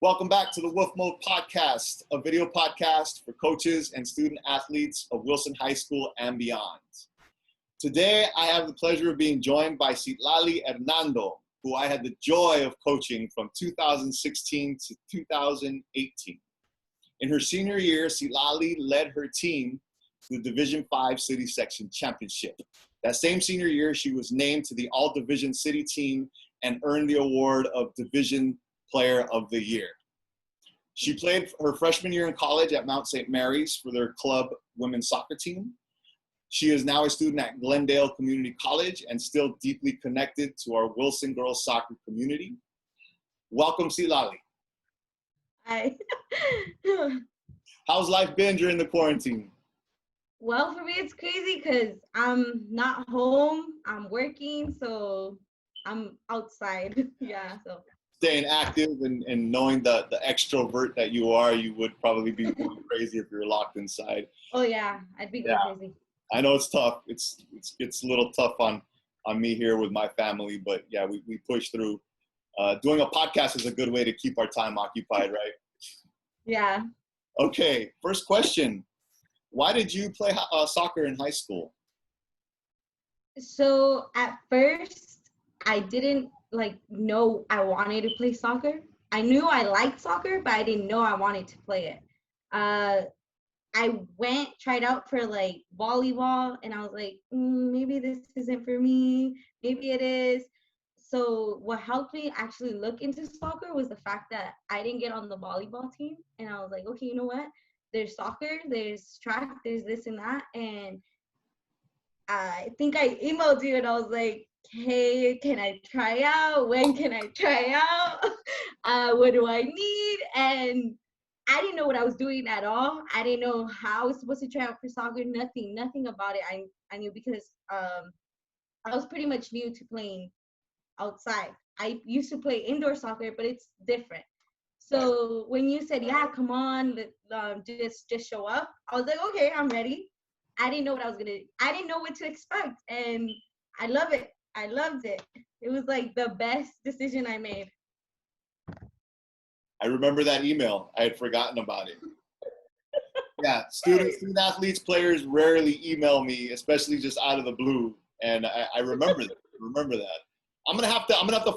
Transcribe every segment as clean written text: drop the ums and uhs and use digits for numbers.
Welcome back to the Wolf Mode Podcast, a video podcast for coaches and student athletes of Wilson High School and beyond. Today, I have the pleasure of being joined by Zitlaly Hernando, who I had the joy of coaching from 2016 to 2018. In her senior year, Zitlaly led her team to the Division V City Section Championship. That same senior year, she was named to the All-Division City team and earned the award of Division Player of the Year. She played her freshman year in college at Mount St. Mary's for their club women's soccer team. She is now a student at Glendale Community College and still deeply connected to our Wilson girls soccer community. Welcome, Zitlaly. Hi. How's life been during the quarantine? Well, for me, it's crazy because I'm not home. I'm working, so I'm outside. Yeah, so. Staying active and knowing the extrovert that you are, you would probably be going crazy if you're locked inside. Oh, yeah. I'd be going crazy. I know it's tough. It's a little tough on me here with my family, but yeah, we push through. Doing a podcast is a good way to keep our time occupied, right? Yeah. Okay, first question. Why did you play soccer in high school? So at first, I didn't know I wanted to play soccer. I knew I liked soccer, but I didn't know I wanted to play it. I tried out for volleyball, and I was like, maybe this isn't for me. Maybe it is. So what helped me actually look into soccer was the fact that I didn't get on the volleyball team. And I was like, okay, you know what? There's soccer, there's track, there's this and that. And I think I emailed you and I was like, hey, can I try out? When can I try out? What do I need? And I didn't know what I was doing at all. I didn't know how I was supposed to try out for soccer. Nothing about it. I knew because I was pretty much new to playing outside. I used to play indoor soccer, but it's different. So when you said, yeah, come on, just show up, I was like, okay, I'm ready. I didn't know what I didn't know what to expect. And I love it. I loved it. It was the best decision I made. I remember that email. I had forgotten about it. Yeah, student athletes, players rarely email me, especially just out of the blue. And I remember that. I'm gonna have to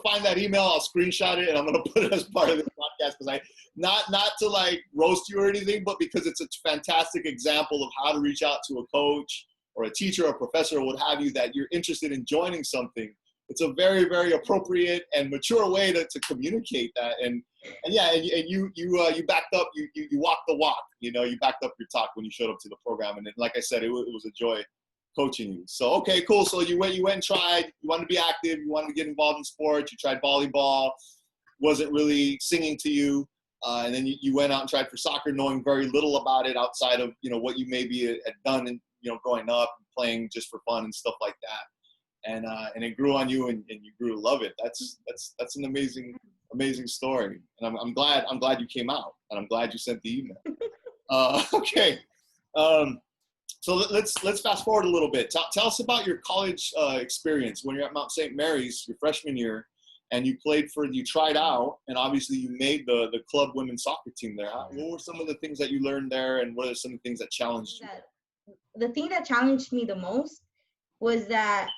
find that email. I'll screenshot it and I'm gonna put it as part of this podcast because not to roast you or anything, but because it's a fantastic example of how to reach out to a coach or a teacher or a professor or what have you that you're interested in joining something. It's a very, very appropriate and mature way to communicate that. And you backed up. You walked the walk. You backed up your talk when you showed up to the program. And then, like I said, it was a joy coaching you. So, okay, cool. So you went and tried, you wanted to be active, you wanted to get involved in sports, you tried volleyball, wasn't really singing to you. And then you went out and tried for soccer, knowing very little about it outside of, what you maybe had done and, growing up and playing just for fun and stuff like that. And it grew on you and you grew to love it. That's an amazing story. And I'm glad you came out and I'm glad you sent the email. Okay. So let's fast forward a little bit. Tell us about your college experience when you're at Mount St. Mary's, your freshman year, and you tried out, and obviously you made the club women's soccer team there. What were some of the things that you learned there, and what are some of the things that challenged you? The thing that challenged me the most was that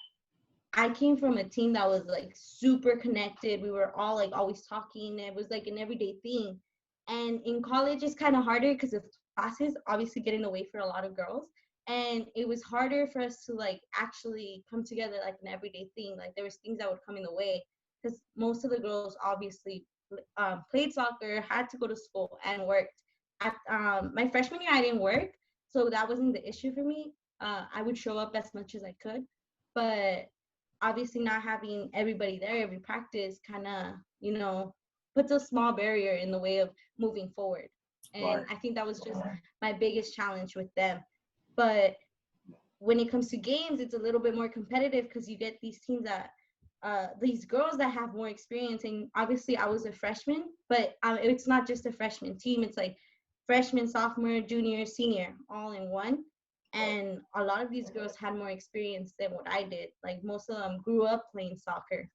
I came from a team that was super connected. We were all always talking. It was an everyday thing. And in college, it's kind of harder because of classes, obviously getting away for a lot of girls. And it was harder for us to actually come together an everyday thing. There was things that would come in the way because most of the girls obviously played soccer, had to go to school, and worked. At my freshman year, I didn't work, so that wasn't the issue for me. I would show up as much as I could, but obviously not having everybody there every practice kind of, puts a small barrier in the way of moving forward. And right. I think that was just my biggest challenge with them. But when it comes to games, it's a little bit more competitive because you get these teams that, these girls that have more experience. And obviously I was a freshman, but it's not just a freshman team. It's freshman, sophomore, junior, senior, all in one. And a lot of these girls had more experience than what I did. Like most of them grew up playing soccer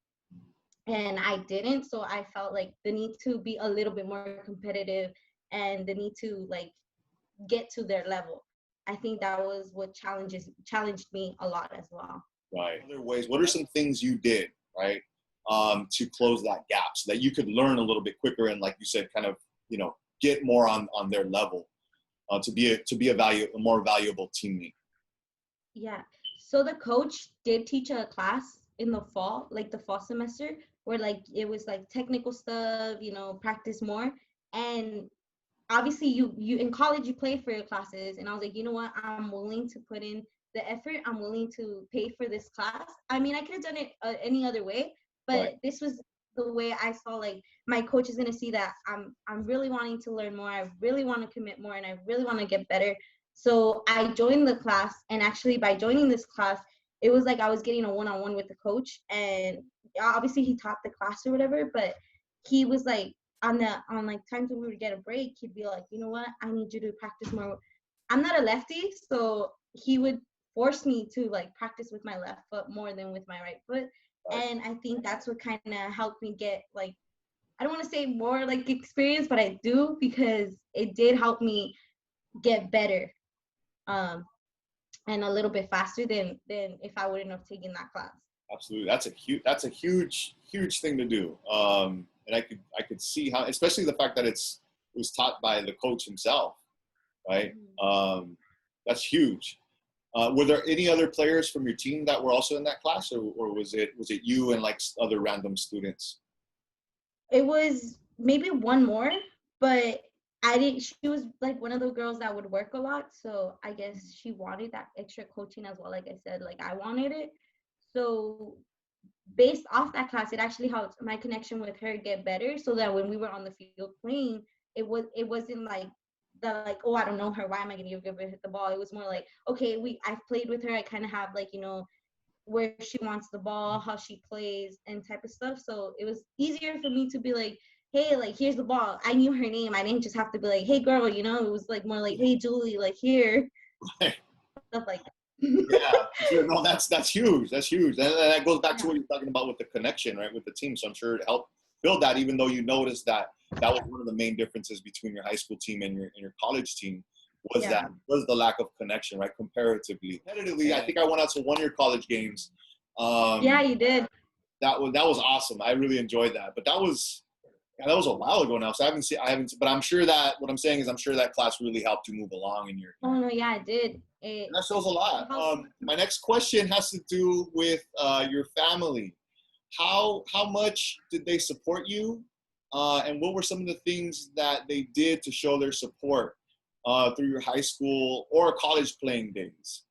and I didn't. So I felt like the need to be a little bit more competitive and the need to like get to their level. I think that was what challenged me a lot as well. Right. Other ways, what are some things you did, right, to close that gap so that you could learn a little bit quicker and, like you said, kind of, get more on their level, to be a more valuable teammate? Yeah. So the coach did teach a class in the fall, like the fall semester, where like it was like technical stuff, practice more. And obviously you in college you play for your classes, and I was like, you know what, I'm willing to put in the effort, I'm willing to pay for this class. I mean, I could have done it any other way, Right. but this was the way I saw like my coach is going to see that I'm really wanting to learn more, I really want to commit more, and I really want to get better. So I joined the class, and actually by joining this class, it was like I was getting a one-on-one with the coach, and obviously he taught the class or whatever, but he was like on like times when we would get a break, he'd be like, you know what, I need you to practice more. I'm not a lefty, so he would force me to like practice with my left foot more than with my right foot. And I think that's what kind of helped me get like, I don't want to say more like experience, but I do, because it did help me get better, um and a little bit faster than if I wouldn't have taken that class. Absolutely. That's a huge thing to do. And I could see how, especially the fact that it was taught by the coach himself, right? Mm-hmm. That's huge. Were there any other players from your team that were also in that class, or was it you and like other random students? It was maybe one more, but I didn't. She was like one of the girls that would work a lot, so I guess she wanted that extra coaching as well. Like I said, like I wanted it. So based off that class, it actually helped my connection with her get better, so that when we were on the field playing, it wasn't like the like, oh, I don't know her, why am I gonna give her hit the ball? It was more like, okay, I've played with her, I kind of have like, where she wants the ball, how she plays, and type of stuff. So it was easier for me to be like, hey, like here's the ball. I knew her name. I didn't just have to be like, hey girl, it was like more like, hey Julie, like here, stuff like that. Yeah, sure. No, that's huge. That's huge, and that goes back to what you're talking about with the connection, right, with the team. So I'm sure it helped build that, even though you noticed that was one of the main differences between your high school team and your college team was the lack of connection, right? Comparatively, competitively, I think I went out to one of your college games. Yeah, you did. That was awesome. I really enjoyed that, but that was a while ago now, so I haven't, but I'm sure that what I'm saying is I'm sure that class really helped you move along in your. Oh no, yeah, it did. And that shows a lot. My next question has to do with your family. How much did they support you, and what were some of the things that they did to show their support through your high school or college playing days?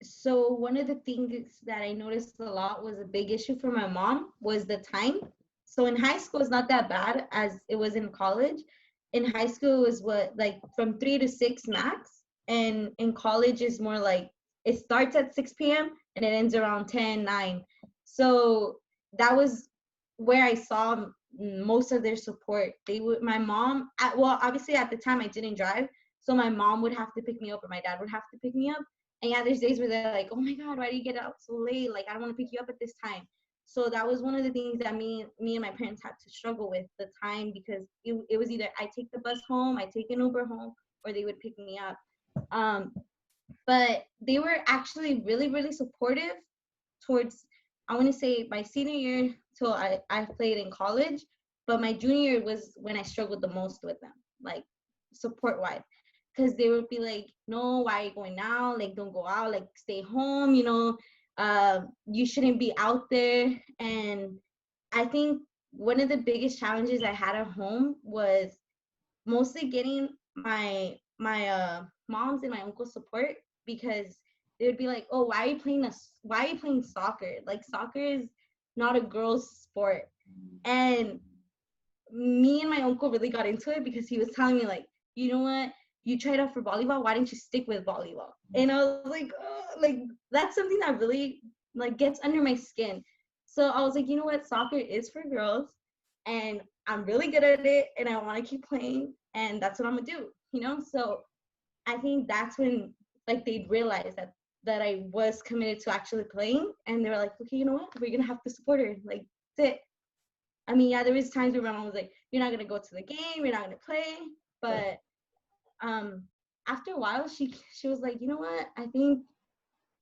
So one of the things that I noticed a lot was a big issue for my mom was the time. So in high school, it's not that bad as it was in college. In high school is what like from 3 to 6 max, and in college is more like it starts at 6 p.m. and it ends around 10, 9. So that was where I saw most of their support. My mom, well, obviously at the time I didn't drive, so my mom would have to pick me up or my dad would have to pick me up. And yeah, there's days where they're like, oh my God, why do you get out so late? Like, I don't want to pick you up at this time. So that was one of the things that me and my parents had to struggle with, the time, because it was either I take the bus home, I take an Uber home, or they would pick me up. But they were actually really, really supportive towards, I want to say my senior year till I played in college, but my junior year was when I struggled the most with them, like support wise. Because they would be like, no, why are you going now? Like, don't go out, like stay home, you shouldn't be out there. And I think one of the biggest challenges I had at home was mostly getting my mom's and my uncle's support, because they would be like, oh, why are you playing soccer? Like soccer is not a girl's sport. And me and my uncle really got into it because he was telling me like, you know what, you tried out for volleyball, why didn't you stick with volleyball? And I was like, oh, like that's something that really like gets under my skin. So I was like, you know what, soccer is for girls, and I'm really good at it, and I want to keep playing, and that's what I'm gonna do. So I think that's when like they'd realize that I was committed to actually playing, and they were like, okay, you know what, we're gonna have to support her. Like, that's it. I mean, yeah, there was times where my mom was like, you're not gonna go to the game, you're not gonna play. But after a while, she was like, you know what, I think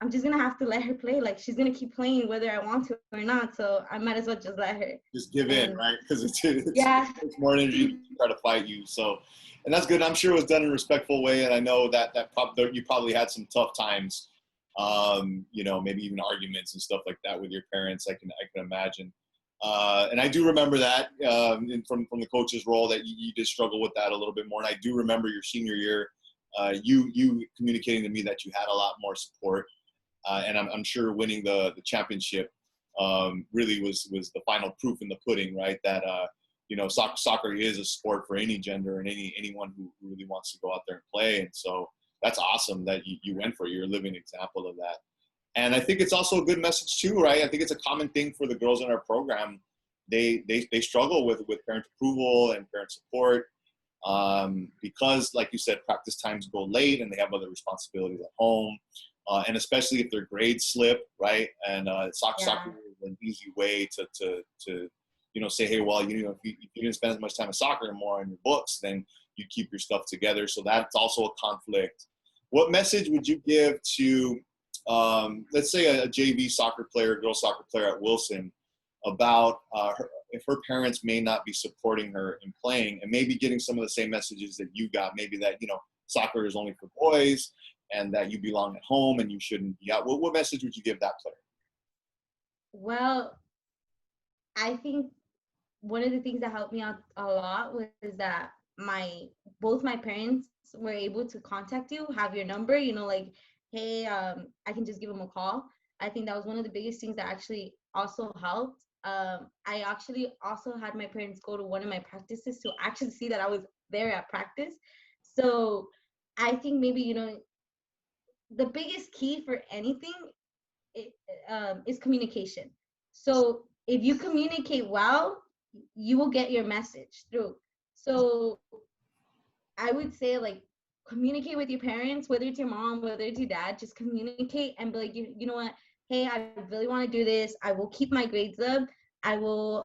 I'm just gonna have to let her play. Like, she's gonna keep playing whether I want to or not. So I might as well just let her. Just give in, right? Because Yeah. it's more energy to try to fight you. So, and that's good. I'm sure it was done in a respectful way. And I know that you probably had some tough times, you know, maybe even arguments and stuff like that with your parents. I can imagine. And I do remember that from the coach's role that you did struggle with that a little bit more. And I do remember your senior year, you communicating to me that you had a lot more support. And I'm sure winning the championship really was the final proof in the pudding, right? That you know, soccer is a sport for any gender and anyone who really wants to go out there and play. And so that's awesome that you went for it. You're a living example of that. And I think it's also a good message too, right? I think it's a common thing for the girls in our program. They struggle with parent approval and parent support because, like you said, practice times go late and they have other responsibilities at home. And especially if their grades slip, right? And soccer is an easy way to you know, say, hey, well, you know, if you didn't spend as much time in soccer and more on your books, then you keep your stuff together. So that's also a conflict. What message would you give to, let's say, a JV soccer player, girl soccer player at Wilson, about if her parents may not be supporting her in playing and maybe getting some of the same messages that you got, maybe that, you know, soccer is only for boys and that you belong at home and you shouldn't be out. What message would you give that player? Well, I think one of the things that helped me out a lot was that both my parents were able to contact you, have your number, you know, like, hey, I can just give them a call. I think that was one of the biggest things that actually also helped. I actually also had my parents go to one of my practices to actually see that I was there at practice. So I think maybe, you know, the biggest key for anything is communication. So if you communicate well, you will get your message through. So I would say, like, communicate with your parents, whether it's your mom, whether it's your dad, just communicate and be like, you know what, hey, I really want to do this. I will keep my grades up. I will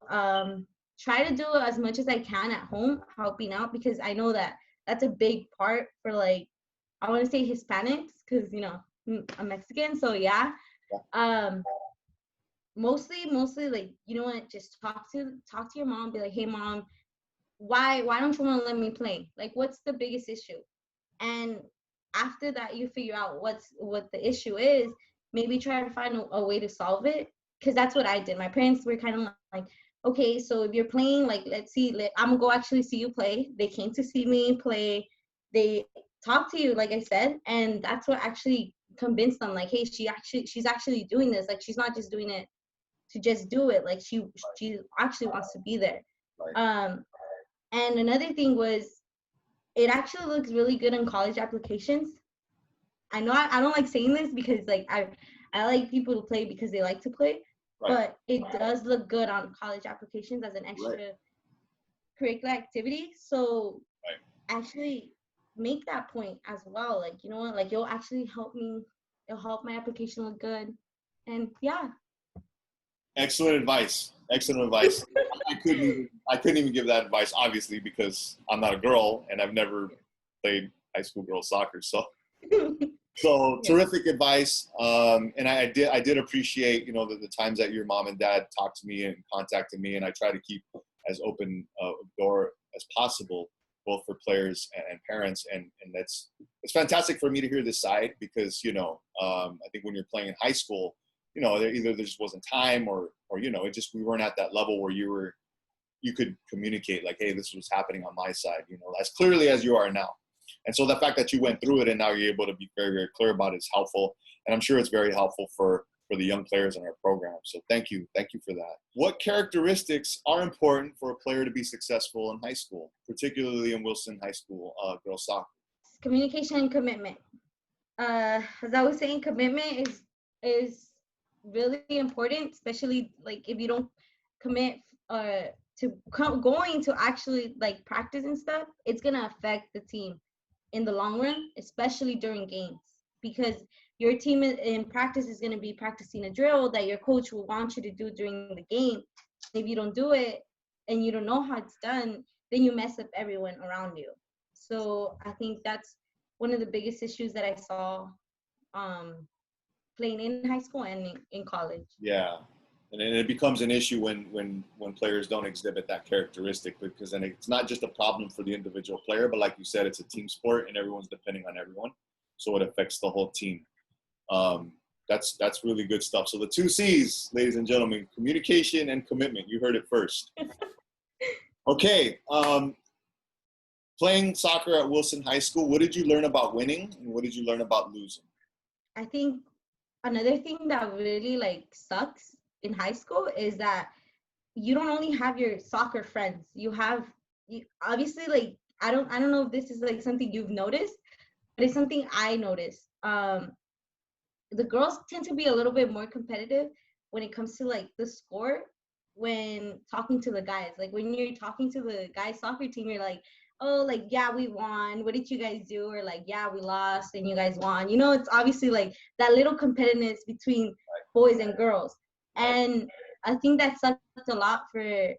try to do as much as I can at home, helping out, because I know that that's a big part for, like, I want to say Hispanics, because, you know, I'm Mexican. So yeah. Mostly like, you know what, just talk to your mom, be like, hey mom, why don't you want to let me play? Like, what's the biggest issue? And after that, you figure out what the issue is, maybe try to find a way to solve it, because that's what I did. My parents were kind of like, okay, so if you're playing, like, let's see, I'm gonna go actually see you play. They came to see me play, they talked to you, like I said, and that's what actually convinced them, like, hey, she's actually doing this, like, she's not just doing it to just do it, like, she actually wants to be there. And another thing was, it actually looks really good in college applications. I know I don't like saying this because, like, I like people to play because they like to play, but it does look good on college applications as an extra curricular activity. So actually make that point as well. Like, you know what, like, you'll actually help me. It'll help my application look good. And yeah. Excellent advice. Excellent advice. I couldn't even give that advice, obviously, because I'm not a girl and I've never played high school girls soccer. So terrific advice. And I did appreciate, you know, the times that your mom and dad talked to me and contacted me, and I try to keep as open a door as possible, both for players and parents. And it's fantastic for me to hear this side, because, you know, I think when you're playing in high school, you know, either there just wasn't time or, you know, we weren't at that level where you could communicate, like, hey, this was happening on my side, you know, as clearly as you are now. And so the fact that you went through it and now you're able to be very, very clear about it is helpful. And I'm sure it's very helpful for the young players in our program. So thank you for that. What characteristics are important for a player to be successful in high school, particularly in Wilson High School girls soccer? Communication and commitment. As I was saying, commitment is really important, especially, like, if you don't commit to going to actually, like, practice and stuff, it's gonna affect the team in the long run, especially during games. because your team in practice is going to be practicing a drill that your coach will want you to do during the game. If you don't do it and you don't know how it's done, then you mess up everyone around you. So I think that's one of the biggest issues that I saw um, playing in high school and in college. Yeah, and it becomes an issue when players don't exhibit that characteristic, because then it's not just a problem for the individual player, but like you said, it's a team sport and everyone's depending on everyone, so it affects the whole team. That's really good stuff. So the 2 C's, ladies and gentlemen: communication and commitment. You heard it first. Okay. Playing soccer at Wilson High School, what did you learn about winning and what did you learn about losing? I think another thing that really like sucks in high school is that you don't only have your soccer friends. You obviously, like, I don't know if this is like something you've noticed, but it's something I noticed. The girls tend to be a little bit more competitive when it comes to like the score when talking to the guys. Like when you're talking to the guys soccer team, you're like, oh, like, yeah, we won, what did you guys do? Or like, yeah, we lost and you guys won. You know, it's obviously like that little competitiveness between boys and girls. And I think that sucked a lot for,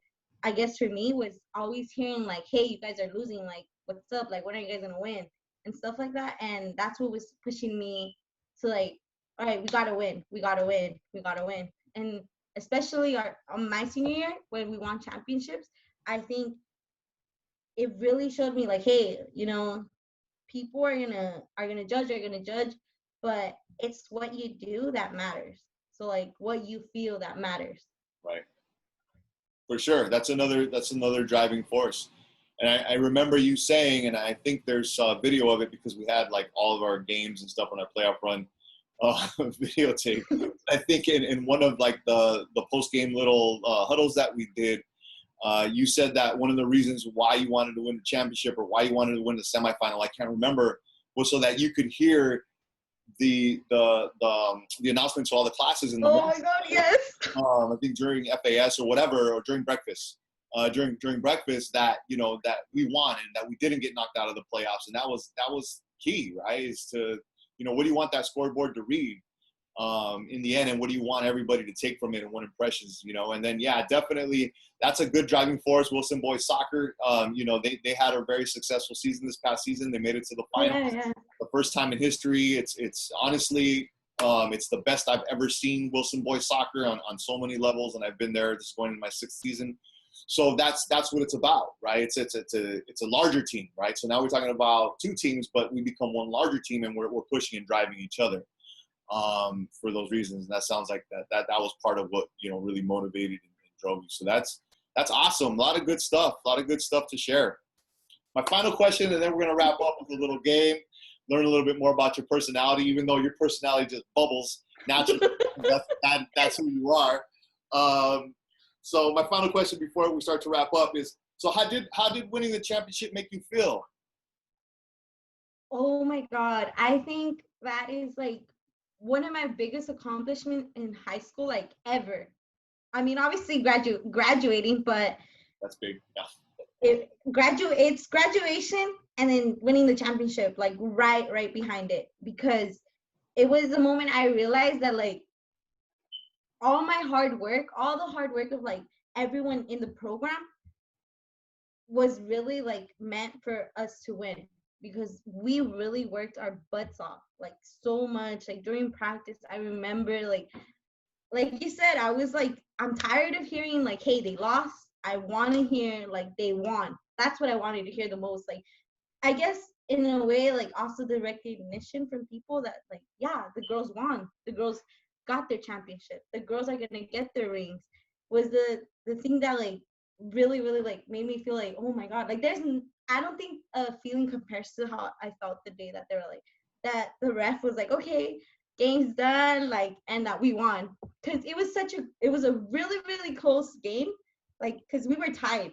I guess for me, was always hearing like, hey, you guys are losing, like, what's up, like, when are you guys gonna win and stuff like that. And that's what was pushing me to like, all right, we gotta win, we gotta win, we gotta win. And especially on my senior year when we won championships, I think it really showed me like, hey, you know, people are gonna judge, but it's what you do that matters. So like what you feel that matters. Right. For sure. That's another driving force. And I remember you saying, and I think there's a video of it because we had like all of our games and stuff on our playoff run videotape. I think in one of like the post game little huddles that we did, you said that one of the reasons why you wanted to win the championship or why you wanted to win the semifinal, I can't remember, was so that you could hear the announcements to all the classes in the morning. My God, yes. I think during FAS or whatever, or during breakfast. During breakfast, that that we won and that we didn't get knocked out of the playoffs, and that was key, right? Is to what do you want that scoreboard to read in the end, and what do you want everybody to take from it, and what impressions, and then definitely that's a good driving force. Wilson boys soccer, they had a very successful season this past season. They made it to the finals, the first time in history. It's honestly. It's the best I've ever seen Wilson boys soccer on so many levels, and I've been there. This is going into my 6th season, so that's what it's about, right? It's a larger team, right? So now we're talking about 2 teams, but we become one larger team, and we're pushing and driving each other for those reasons. And that sounds like that was part of what really motivated and drove you. So that's awesome. A lot of good stuff. To share. My final question, and then we're gonna wrap up with a little game. Learn a little bit more about your personality, even though your personality just bubbles naturally. that's who you are. So my final question before we start to wrap up is, so how did winning the championship make you feel? Oh my God. I think that is like one of my biggest accomplishments in high school, like ever. I mean, obviously graduating, but that's big. Yeah. It's graduation and then winning the championship, like right behind it, because it was the moment I realized that like all the hard work of like everyone in the program was really like meant for us to win, because we really worked our butts off, like so much. Like during practice, I remember like you said, I was like, I'm tired of hearing like, hey, they lost. I want to hear like they won. That's what I wanted to hear the most. Like, I guess in a way, like also the recognition from people that like, yeah, the girls won. The girls got their championship. The girls are gonna get their rings. Was the thing that like really like made me feel like, oh my God, like I don't think a feeling compares to how I felt the day that they were like, that the ref was like, okay, game's done, like, and that we won. Because it was a really close game, like, because we were tied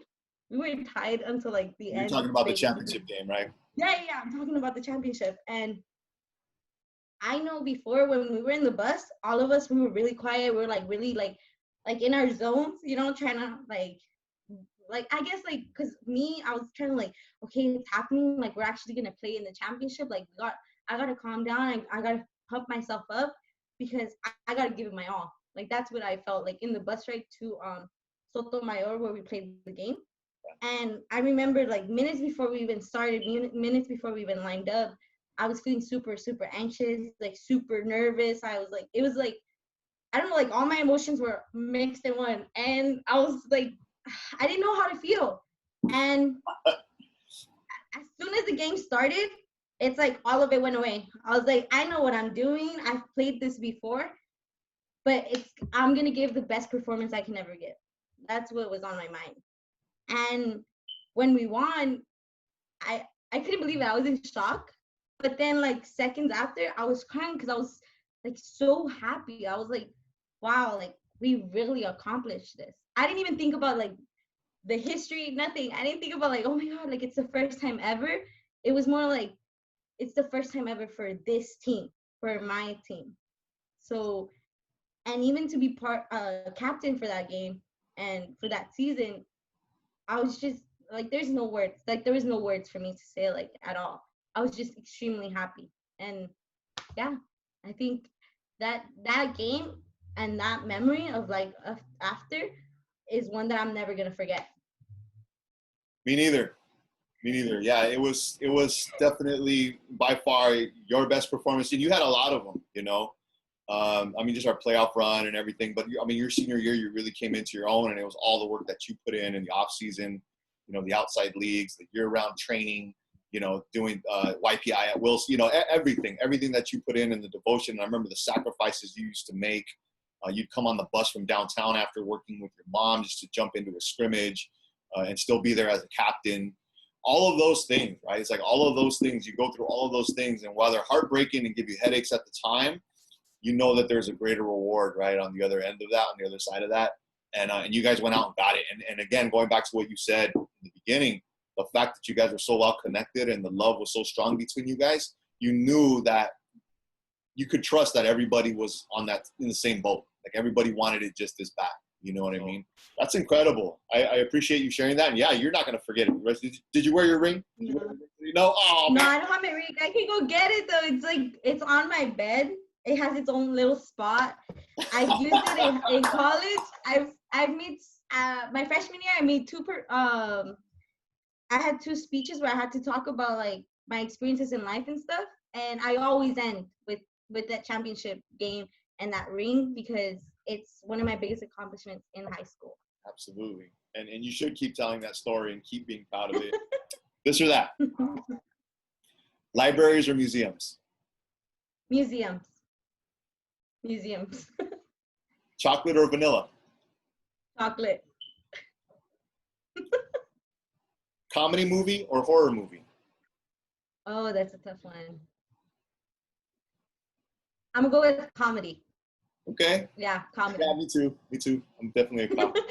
until like the end. You're talking about the championship game, right? Yeah, I'm talking about the championship. And I know before when we were in the bus, all of us, we were really quiet. We were like really like in our zones, trying to like I guess like, because me, I was kind of like, okay, it's happening, like we're actually gonna play in the championship, like I gotta calm down. I gotta pump myself up because I gotta give it my all. Like that's what I felt like in the bus ride to Sotomayor where we played the game. And I remember like minutes before we even started, minutes before we even lined up, I was feeling super, super anxious, like super nervous. I was like, it was like, I don't know, like all my emotions were mixed in one. And I was like, I didn't know how to feel. And as soon as the game started, it's like all of it went away. I was like, I know what I'm doing. I've played this before, but I'm gonna give the best performance I can ever give. That's what was on my mind. And when we won, I couldn't believe it. I was in shock. But then like seconds after, I was crying because I was like so happy. I was like, wow, like we really accomplished this. I didn't even think about like the history, nothing. I didn't think about like, oh my God, like it's the first time ever. It was more like it's the first time ever for this team, for my team. So, and even to be captain for that game and for that season, I was just like, there's no words. Like there was no words for me to say like at all. I was just extremely happy. And yeah, I think that game and that memory of like after is one that I'm never gonna forget. Me neither. Me neither. Yeah, it was definitely by far your best performance, and you had a lot of them. I mean, just our playoff run and everything. But I mean, your senior year, you really came into your own, and it was all the work that you put in the off season. The outside leagues, the year-round training. Doing YPI at Wilson. Everything that you put in the devotion. And I remember the sacrifices you used to make. You'd come on the bus from downtown after working with your mom just to jump into a scrimmage and still be there as a captain. All of those things, right? It's like all of those things, you go through all of those things, and while they're heartbreaking and give you headaches at the time, you know that there's a greater reward, right, on the other end of that, on the other side of that. And you guys went out and got it. And again, going back to what you said in the beginning, the fact that you guys were so well connected and the love was so strong between you guys, you knew that you could trust that everybody was in the same boat. Like everybody wanted it just as bad. You know what I mean? That's incredible. I appreciate you sharing that. And yeah, you're not going to forget it. Did you wear your ring? No. Oh, no, man. I don't have my ring. I can go get it though. It's like, it's on my bed. It has its own little spot. I've used it in college. I've made, my freshman year, I made I had 2 speeches where I had to talk about like my experiences in life and stuff. And I always end with that championship game and that ring because it's one of my biggest accomplishments in high school. Absolutely. And you should keep telling that story and keep being proud of it. This or that. Libraries or museums? Museums. Chocolate or vanilla? Chocolate. Comedy movie or horror movie? Oh, that's a tough one. I'm gonna go with comedy. Okay. Yeah, comedy. Yeah, me too. I'm definitely a comedy.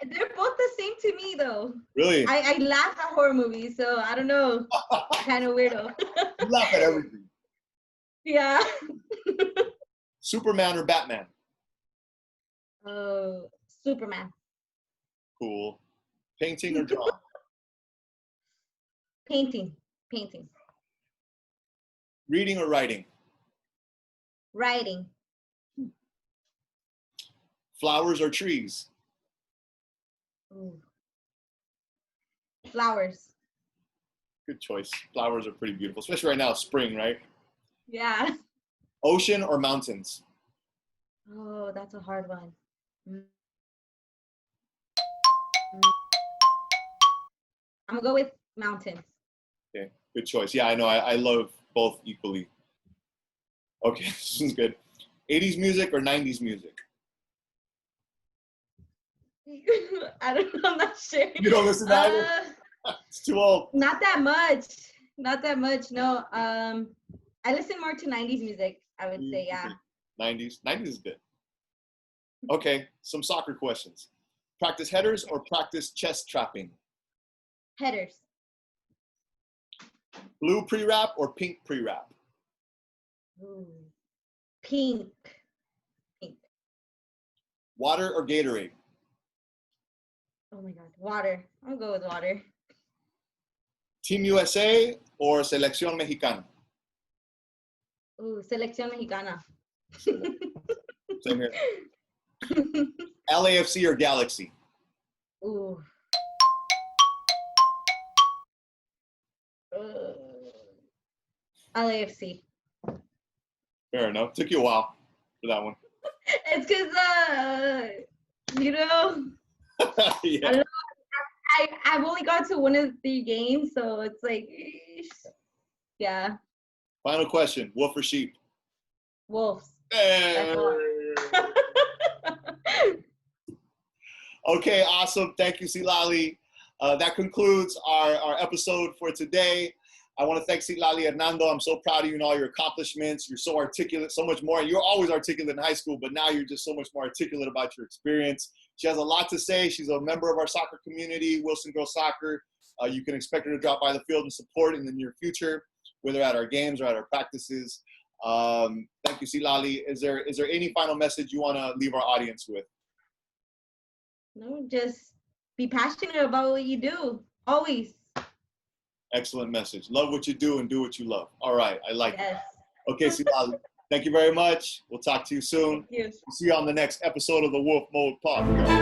They're both the same to me though. Really? I laugh at horror movies, so I don't know. Kind of weirdo. You laugh at everything. Yeah. Superman or Batman? Oh, Superman. Cool. Painting or drawing? Painting. Reading or writing? Writing. Flowers or trees? Ooh. Flowers. Good choice. Flowers are pretty beautiful, especially right now, spring, right? Yeah. Ocean or mountains? Oh, that's a hard one. I'm gonna go with mountains. Okay, good choice. Yeah, I know. I love both equally. Okay, this is good. 80s music or 90s music? I don't know. I'm not sure. You don't listen to either? It's too old. Not that much. No. I listen more to 90s music. I would say, yeah. 90s is good. Okay, some soccer questions. Practice headers or practice chest trapping? Headers. Blue pre-wrap or pink pre-wrap? Ooh. Pink. Water or Gatorade? Oh my God. Water. I'll go with water. Team USA or Selección Mexicana? Selección Mexicana. Same here. LAFC or Galaxy? Ooh. LAFC. Fair enough. Took you a while for that one. It's because, you know, Yeah. I've only gone to one of the 3 games, so it's like, yeah. Final question: wolf or sheep? Wolves. Hey. Okay, awesome. Thank you, Zitlaly. That concludes our episode for today. I want to thank Zitlaly Hernando. I'm so proud of you and all your accomplishments. You're so articulate, so much more. You're always articulate in high school, but now you're just so much more articulate about your experience. She has a lot to say. She's a member of our soccer community, Wilson Girls Soccer. You can expect her to drop by the field and support in the near future, whether at our games or at our practices. Thank you, Zitlaly. Is there any final message you want to leave our audience with? No, just be passionate about what you do, always. Excellent message. Love what you do and do what you love. All right, I like it. Yes. Okay, Zitlaly, thank you very much. We'll talk to you soon. Thank you. We'll see you on the next episode of the Wolf Mode Podcast.